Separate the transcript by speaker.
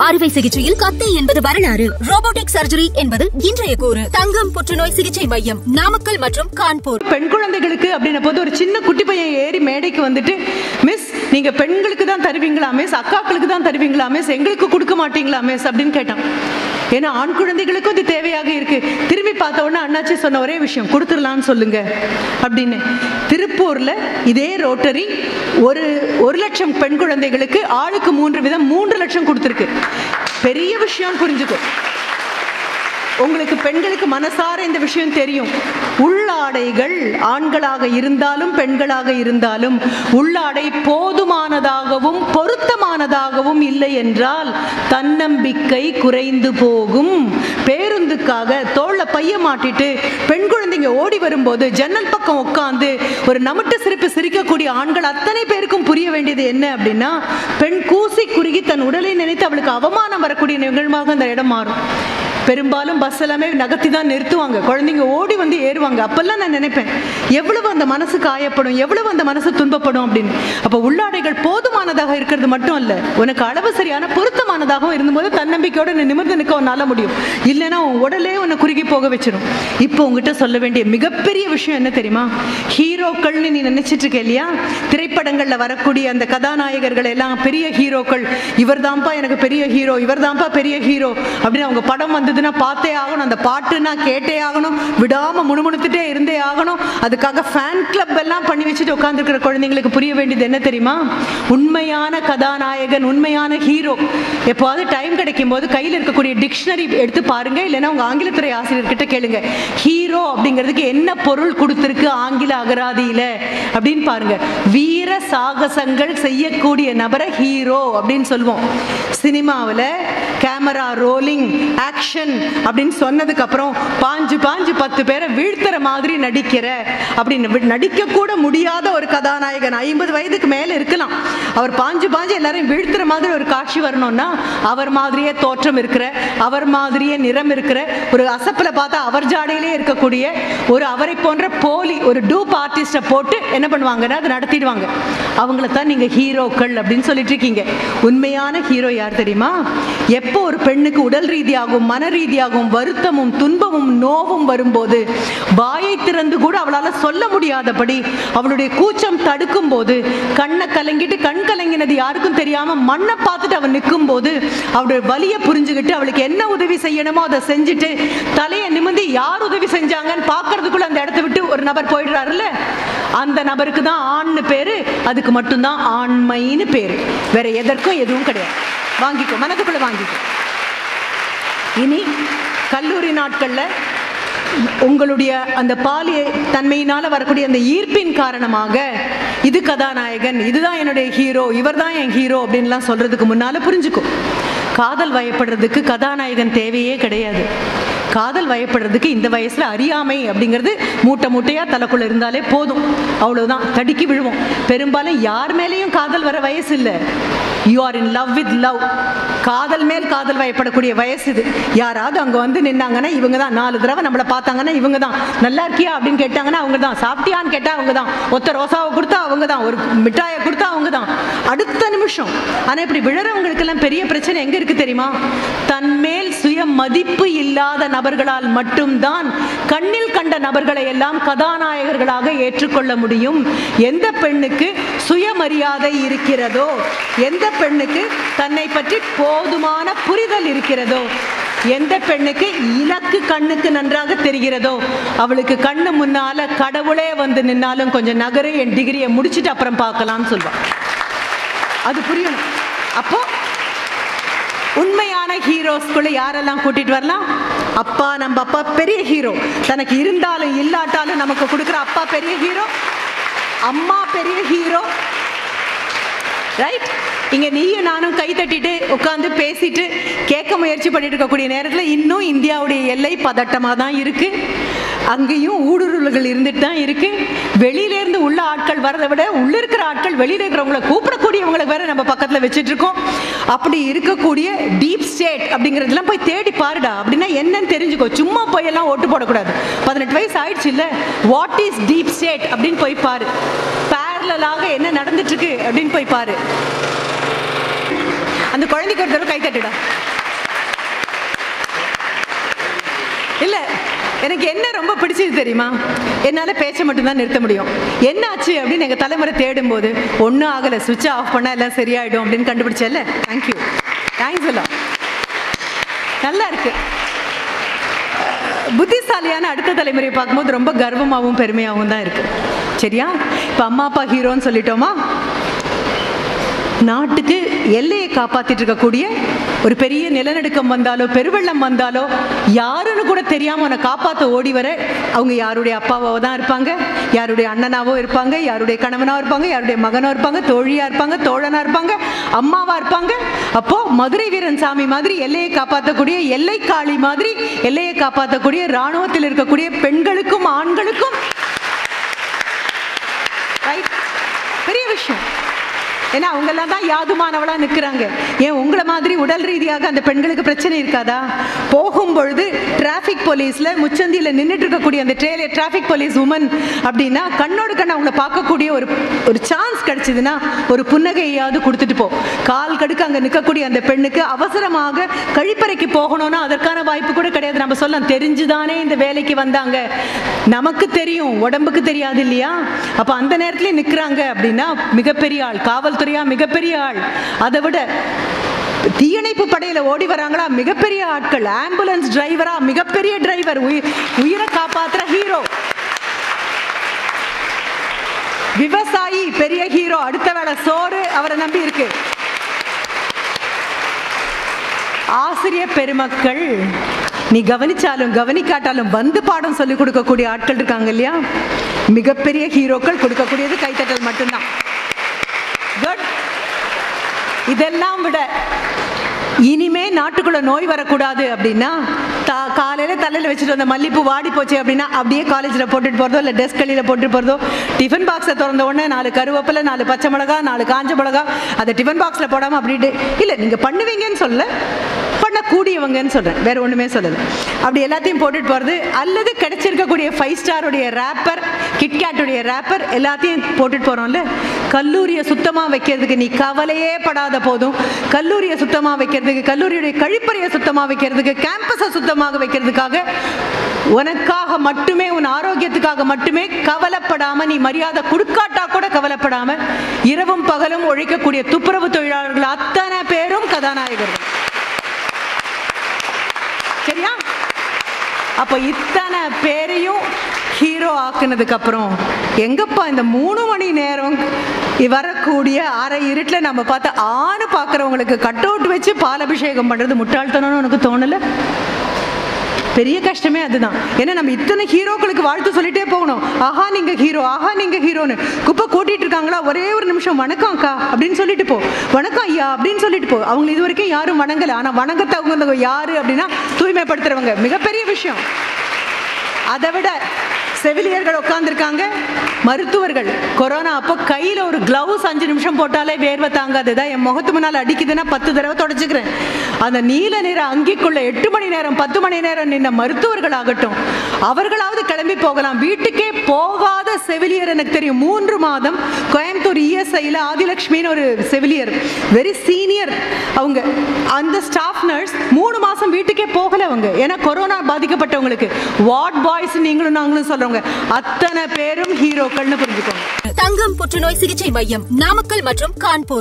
Speaker 1: அறுவை சிகிச்சையில் கத்தை என்பது வரலாறு, ரோபோட்டிக் சர்ஜரி என்பது இன்றைய கூறு. தங்கம் புற்றுநோய் சிகிச்சை மையம், நாமக்கல் மற்றும் கான்பூர்.
Speaker 2: பெண் குழந்தைகளுக்கு அப்படின்ன போது ஒரு சின்ன குட்டி பையன் ஏறி மேடைக்கு வந்துட்டு, மிஸ் நீங்க பெண்களுக்கு தான் தருவீங்களா மிஸ், அக்காக்களுக்கு தான் தருவீங்களா மிஸ், எங்களுக்கு கொடுக்க மாட்டீங்களா மிஸ் அப்படின்னு கேட்டான். ஏன்னா ஆண் குழந்தைகளுக்கும் இது தேவையாக இருக்கு. திரும்பி பார்த்த உடனே அண்ணாச்சி சொன்ன ஒரே விஷயம், கொடுத்துடலான்னு சொல்லுங்க அப்படின்னு. திருப்பூர்ல இதே ரோட்டரி ஒரு லட்சம் பெண் குழந்தைகளுக்கு ஆளுக்கு 3 வீதம் 3 லட்சம் கொடுத்துருக்கு. பெரிய விஷயம் புரிஞ்சுக்கும். உங்களுக்கு பெண்களுக்கு மனசார இந்த விஷயம் தெரியும். உள்ளாடைகள் ஆண்களாக இருந்தாலும் பெண்களாக இருந்தாலும் உள்ளாடை போதுமானதாகவும் பொருத்தமானதாகவும் இல்லை என்றால் தன்னம்பிக்கை குறைந்து போகும். பேருந்துக்காக தோள்ல பைய மாட்டிட்டு பெண் குழந்தைங்க ஓடி வரும்போது ஜன்னல் பக்கம் உட்கார்ந்து ஒரு நமட்டு சிரிப்பு சிரிக்கக்கூடிய ஆண்கள் அத்தனை பேருக்கும் புரிய வேண்டியது என்ன அப்படின்னா, பெண் கூசி குறுகி தன் உடலை நினைத்து அவளுக்கு அவமானம் வரக்கூடிய நிகழ்வாக அந்த இடம் மாறும். பெரும்பாலும் பஸ் எல்லாமே நகர்த்தி தான் நிறுத்துவாங்க, குழந்தைங்க ஓடி வந்து ஏறுவாங்க. அப்பெல்லாம் நான் நினைப்பேன், எவ்வளவு அந்த மனசு காயப்படும், எவ்வளவு அந்த மனசு துன்பப்படும் அப்படின்னு. அப்போ உள்ளாடைகள் போதுமானதாக இருக்கிறது மட்டும் அல்ல, உனக்கு அளவு சரியான பொருத்தமானதாகவும் இருந்தபோது தன்னம்பிக்கையோட நிமிர்ந்து நிற்க உன்னால முடியும். இல்லைன்னா உன் உடலே உன்னை குறுகி போக வச்சிடும். இப்போ உங்ககிட்ட சொல்ல வேண்டிய மிகப்பெரிய விஷயம் என்ன தெரியுமா? ஹீரோக்கள்னு நீ நினைச்சிட்டு இருக்க இல்லையா? திரைப்படங்கள்ல வரக்கூடிய அந்த கதாநாயகர்கள் எல்லாம் பெரிய ஹீரோக்கள், இவர் தான்ப்பா எனக்கு பெரிய ஹீரோ, இவர் தான்ப்பா பெரிய ஹீரோ அப்படின்னு அவங்க படம் வந்து பார்த்தே ஆகணும், அந்த பாட்டுனா கேட்டே ஆகணும், விடாம முணுமுணுத்துட்டே இருந்தே ஆகணும். அதுக்காக ஃபேன் கிளப் எல்லாம் பண்ணி வச்சுட்டு உட்கார்ந்துருக்கிற குழந்தைங்களுக்கு புரிய வேண்டியது என்ன தெரியுமா? உண்மையான கதாநாயகன், உண்மையான ஹீரோ எப்போது டைம் கிடைக்கும் போது கையில் இருக்கக்கூடிய டிக்ஷனரி எடுத்து பாருங்க, இல்லைன்னா உங்க ஆங்கிலத்துறை ஆசிரியர்கிட்ட கேளுங்க, ஹீரோ அப்படிங்கிறதுக்கு என்ன பொருள் கொடுத்திருக்கு ஆங்கில அகராதியில அப்படின்னு பாருங்க. வீர சாகசங்கள் செய்யக்கூடிய நபரை ஹீரோ அப்படின்னு சொல்லுவோம். சினிமாவில் கேமரா ரோலிங் ஆக்ஷன் அப்படின்னு சொன்னதுக்கு அப்புறம் பாஞ்சு 10 பேரை வீழ்த்துற மாதிரி நடிக்கிற அப்படின்னு நடிக்க கூட முடியாத ஒரு கதாநாயகன் 50 வயதுக்கு மேல இருக்கலாம், அவர் பாஞ்சு எல்லாரையும் வீழ்த்துற மாதிரி ஒரு காட்சி வரணும்னா அவர் மாதிரியே தோற்றம் இருக்கிற, அவர் மாதிரியே நிறம் இருக்கிற, ஒரு அசப்பில பார்த்தா அவர் ஜாடையிலே இருக்கக்கூடிய ஒரு அவரை போன்ற போலி ஒரு டூப் ஆர்டிஸ்ட போட்டு என்ன பண்ணுவாங்கன்னா அதை நடத்திடுவாங்க. அவங்கள தான் நீங்க ஹீரோக்கள் அப்படின்னு சொல்லிட்டு இருக்கீங்க. உண்மையான ஹீரோ யார் தெரியுமா? எப்போ ஒரு பெண்ணுக்கு உடல் ரீதியாகவும் மன ரீதியாகவும் வருத்தமும் துன்பமும் நோவும் வரும்போது வாயை திறந்து கூட அவளால சொல்ல முடியாதபடி அவளுடைய கூச்சம் தடுக்கும் போது, கண்ணை கலங்கிட்டு கண் கலங்கினது யாருக்கும் தெரியாம மண்ணை பார்த்துட்டு அவள் நிற்கும் போது அவளுடைய வலியை புரிஞ்சுக்கிட்டு அவளுக்கு என்ன உதவி செய்யணுமோ அதை செஞ்சுட்டு தலையை நிமிர்ந்து யார் உதவி செஞ்சாங்கன்னு பார்க்கறதுக்குள்ள அந்த இடத்த விட்டு ஒரு நபர் போயிடுறாருல்ல, அந்த நபருக்கு தான் ஆண்னு பேரு. அதுக்கு மட்டும்தான் ஆண்மைன்னு பேரு, வேற எதற்கும் எதுவும் கிடையாது. வாங்கிக்கோ, மனதுக்குள்ள வாங்கிக்கோ. இனி கல்லூரி நாட்கள்ல உங்களுடைய அந்த பாலிய தன்மையினால வரக்கூடிய அந்த ஈர்ப்பின் காரணமாக இது கதாநாயகன், இதுதான் என்னுடைய ஹீரோ, இவர் தான் என் ஹீரோ அப்படின்லாம் சொல்றதுக்கு முன்னால புரிஞ்சுக்கும், காதல் வயப்படுறதுக்கு கதாநாயகன் தேவையே கிடையாது. காதல் வயப்படுறதுக்கு இந்த வயசுல அறியாமை அப்படிங்கிறது மூட்டையா தலைக்குள்ள இருந்தாலே போதும், அவ்வளவுதான், தடுக்கி விழுவோம். பெரும்பாலும் யார் மேலேயும் காதல் வர வயசு இல்லை. You are in love with love. காதல் மேல் காதல் வயப்படக்கூடிய வயசு இது. யாராவது அங்க வந்து நின்னாங்கன்னா இவங்க தான், 4 தடவை நம்மளை பார்த்தாங்கன்னா இவங்க தான், நல்லா இருக்கியா அப்படின்னு கேட்டாங்கன்னா அவங்க தான், சாப்பிட்டியான்னு கேட்டா அவங்க தான், ஒத்த ரோசாவை கொடுத்தா அவங்க தான், ஒரு மிட்டாயை கொடுத்தா அவங்க தான், அடுத்த நிமிஷம். ஆனா இப்படி விழறவங்களுக்கு எல்லாம் பெரிய பிரச்சனை எங்க இருக்கு தெரியுமா? தன்மேல் சுய மதிப்பு இல்லாத நபர்களால் மட்டும்தான் கண்ணில் கண்ட நபர்களை எல்லாம் கதாநாயகர்களாக ஏற்றுக்கொள்ள முடியும். எந்த பெண்ணுக்கு சுயமரியாதை இருக்கிறதோ, எந்த பெண்ணுக்கு தன்னை பற்றி போதுமான புரிதல் இருக்கிறதோ, எந்த பெண்ணுக்கு இலக்கு கண்ணுக்கு நன்றாக தெரிகிறதோ, அவளுக்கு கண்ணு முன்னால கடவுளே வந்து நின்னாலும் கொஞ்சம் நகரு, என் டிகிரியை முடிச்சுட்டு அப்புறம் பார்க்கலாம்னு சொல்லுவான். அது புரியணும். அப்போ உண்மையான ஹீரோஸ்குள்ள யாரெல்லாம் கூட்டிட்டு வரலாம்? அப்பா, நம்ம அப்பா பெரிய ஹீரோ, தனக்கு இருந்தாலும் இல்லாட்டாலும் நமக்கு கொடுக்குற அப்பா பெரிய ஹீரோ, அம்மா பெரிய ஹீரோ, ரைட்? இங்க நீயும் நானும் கை தட்டிட்டு உட்காந்து பேசிட்டு கேட்க முயற்சி பண்ணிட்டு இருக்கக்கூடிய நேரத்தில் இன்னும் இந்தியாவுடைய எல்லை பதட்டமாக தான் இருக்கு. அங்கேயும் ஊடுருவல்கள் இருந்துட்டு தான் இருக்கு. வெளியிலேருந்து உள்ள ஆட்கள் வரதை விட உள்ள இருக்கிற ஆட்கள் வெளியில இருக்கிறவங்களை கூப்பிடக்கூடியவங்களை வேற நம்ம பக்கத்துல வச்சுட்டு இருக்கோம். அப்படி இருக்கக்கூடிய டீப் ஸ்டேட் அப்படிங்கிறதுலாம் போய் தேடி பாருடா. அப்படின்னா என்னன்னு தெரிஞ்சுக்கோ. சும்மா போய் எல்லாம் ஓட்டு போடக்கூடாது. 18 வயசு ஆயிடுச்சு இல்ல, வாட் இஸ் டீப் ஸ்டேட் அப்படின்னு போய் பாரு. பேரலாக என்ன நடந்துட்டு இருக்கு அப்படின்னு போய் பாரு. அந்த குழந்தைக்கு ஒரு தடவை கை தட்டுடா. இல்ல, எனக்கு என்ன ரொம்ப பிடிச்சது தெரியுமா, என்னால பேச்ச மட்டும்தான் நிறுத்த முடியும். என்னாச்சு அப்படின்னு எங்க தலைமுறை தேடும் போது ஒன்னும் ஆகல, சுவிட்ச் ஆஃப் பண்ணா எல்லாம் சரியாயிடும் அப்படின்னு கண்டுபிடிச்சல. தேங்க்யூ, தேங்க்ஸ் எல்லாம். நல்லா இருக்கு. புத்திசாலியான அடுத்த தலைமுறையை பார்க்கும்போது ரொம்ப கர்வமாகவும் பெருமையாகவும் தான் இருக்கு. சரியா? இப்ப அம்மா அப்பா ஹீரோன்னு சொல்லிட்டோமா, நாட்டுக்கு எல்லையை காப்பாத்திட்டு இருக்கக்கூடிய ஒரு பெரிய நிலநடுக்கம் வந்தாலோ பெருவெள்ளம் வந்தாலோ யாருன்னு கூட தெரியாம உன்னை காப்பாற்ற ஓடி வர அவங்க யாருடைய அப்பாவோ தான் இருப்பாங்க, யாருடைய அண்ணனாவோ இருப்பாங்க, யாருடைய கணவனோ இருப்பாங்க, யாருடைய மகனோ இருப்பாங்க, தோழியா இருப்பாங்க, தோழனா இருப்பாங்க, அம்மாவா இருப்பாங்க. அப்போ மதுரை வீரன் சாமி மாதிரி எல்லையை காப்பாற்றக்கூடிய, எல்லை காளி மாதிரி எல்லையை காப்பாற்றக்கூடிய ராணுவத்தில் இருக்கக்கூடிய பெண்களுக்கும் ஆண்களுக்கும் பெரிய விஷயம். ஏன்னா அவங்க எல்லாம் தான் யாதுமானவளா நிற்கிறாங்க. ஏன் உங்களை மாதிரி உடல் ரீதியாக அந்த பெண்களுக்கு பிரச்சனை இருக்காதா? போகும்பொழுது டிராஃபிக் போலீஸ்ல முச்சந்தியில நின்றுட்டு இருக்கக்கூடிய அந்த டிராஃபிக் போலீஸ் உமன் அப்படின்னா கண்ணோடு கண்ணு அவங்கள பார்க்கக்கூடிய ஒரு சான்ஸ் கிடைச்சதுன்னா ஒரு புன்னகையாவது கொடுத்துட்டு போ. கால் கடுக்க அங்க நிற்கக்கூடிய அந்த பெண்ணுக்கு அவசரமாக கழிப்பறைக்கு போகணும்னா அதற்கான வாய்ப்பு கூட கிடையாது. நம்ம சொல்லலாம், தெரிஞ்சுதானே இந்த வேலைக்கு வந்தாங்க, நமக்கு தெரியும், உடம்புக்கு தெரியாது இல்லையா? அப்ப அந்த நேரத்துல நிற்கிறாங்க அப்படின்னா மிகப்பெரிய ஆள். காவல்துறையா மிகப்பெரிய ஆள். அதை விட தீயணைப்பு படையில ஓடி வராங்களா மிகப்பெரிய ஆட்கள். ஆம்புலன்ஸ் டிரைவரா மிகப்பெரிய டிரைவர், உயிரை காப்பாத்துற ஹீரோ. விவசாயி பெரிய ஹீரோ, அடுத்த வேளை சோறு அவரை நம்பி இருக்கு. ஆசிரியர் பெருமக்கள், நீ கவனிச்சாலும் கவனிக்காட்டாலும் வந்து பாடம் சொல்லிக் கொடுக்கக்கூடிய ஆட்கள் இருக்காங்க இல்லையா, மிகப்பெரிய ஹீரோக்கள். கொடுக்கக்கூடியது கைத்தட்டல் மட்டும்தான். குட். இதெல்லாம் விட இனிமே நாட்டுக்குள்ள நோய் வரக்கூடாது அப்படின்னா காலையில தலையில வச்சுட்டு வந்த மல்லிப்பூ வாடி போச்சு அப்படின்னா அப்படியே காலேஜ்ல போட்டுட்டு போறதோ இல்ல டெஸ்க் கழியில போட்டுட்டு போறதோ, டிஃபன் பாக்ஸை திறந்த உடனே 4 கருவேப்பிலை, 4 பச்சை மிளகா, 4 காஞ்ச மிளகா அதை டிஃபன் பாக்ஸ்ல போடாம அப்படின்ட்டு இல்ல, நீங்க பண்ணுவீங்கன்னு சொல்ல, பண்ணக்கூடியவங்கன்னு சொல்றேன், வேற ஒண்ணுமே சொல்லல. அப்படி எல்லாத்தையும் போட்டுட்டு போறது, அல்லது கிடைச்சிருக்கக்கூடிய 5 ஸ்டாருடைய ரேப்பர், கிட்கேட்டுடைய ரேப்பர் எல்லாத்தையும் போட்டுட்டு போறோம்ல. கல்லூரியை சுத்தமா வைக்கிறதுக்கு நீ கவலையே படாத போதும், கல்லூரியை சுத்தமா வைக்கிறதுக்கு, கல்லூரியுடைய கழிப்பறையை சுத்தமா வைக்கிறதுக்கு, கேம்பஸை சுத்தமாக வைக்கிறதுக்காக, உனக்காக மட்டுமே, உன் ஆரோக்கியத்துக்காக மட்டுமே கவலைப்படாம, நீ மரியாதை கொடுக்காட்டா கூட கவலைப்படாம இரவும் பகலும் உழைக்கக்கூடிய துப்புரவு தொழிலாளர்கள் அத்தனை பேரும் கதாநாயகர்கள். சரியா? அப்ப இத்தனை பேரையும் ஹீரோ ஆக்குனதுக்கு அப்புறம் எங்கப்பா இந்த 3 மணி நேரம் வரக்கூடிய அரை இருட்டுல நம்ம பார்த்து ஆணு பாக்குறவங்களுக்கு கட் அவுட் வச்சு பாலாபிஷேகம் பண்றது முட்டாள்தனம்னு உனக்கு தோணல? பெரிய கஷ்டமே அதுதான். ஏன்னா நம்ம இத்தனை ஹீரோக்களுக்கு வாழ்த்து சொல்லிட்டே போகணும். ஆஹா நீங்க ஹீரோ, ஆஹா நீங்க ஹீரோன்னு. குப்பை கூட்டிட்டு இருக்காங்களா, ஒரே ஒரு நிமிஷம் வணக்கம் அக்கா அப்படின்னு சொல்லிட்டு போ, வணக்கம் ஐயா அப்படின்னு சொல்லிட்டு போ. அவங்க இது வரைக்கும் யாரும் வணங்கல, ஆனா வணங்கத்தவங்க யாரு அப்படின்னா தூய்மைப்படுத்துறவங்க. மிகப்பெரிய விஷயம். அதை விட செவிலியர்கள் உட்கார்ந்துருக்காங்க, மருத்துவர்கள். கொரோனா அப்போ கையில ஒரு கிளவுஸ் 5 நிமிஷம் போட்டாலே வேர்வை தாங்காதுதான். என் முகத்து முன்னால் அடிக்குதுன்னா 10 தடவை தொடச்சுக்கிறேன். அந்த நீல நிற அங்கிக்குள்ள 8 மணி நேரம் 10 மணி நேரம் நின்ன மருத்துவர்கள் ஆகட்டும், அவர்களாவது கிளம்பி போகலாம். வீட்டுக்கே போகாத செவிலியர் எனக்கு தெரியும். 3 மாதம் கோயம்புத்தூர் இஎஸ்ஐல ஆதிலட்சுமின்னு ஒரு செவிலியர், வெரி சீனியர் அவங்க. அந்த ஸ்டாஃப் நர்ஸ் 3 மாசம் வீட்டுக்கே போகல அவங்க. ஏன்னா கொரோனா பாதிக்கப்பட்டவங்களுக்கு வார்ட் பாய்ஸ் நீங்களும் நாங்களும் சொல்றோம், அத்தனை பேரும் ஹீரோக்கள்னு புரிஞ்சுக்கோங்க.
Speaker 1: தங்கம் புற்றுநோய் சிகிச்சை மையம், நாமக்கல் மற்றும் கான்பூர்.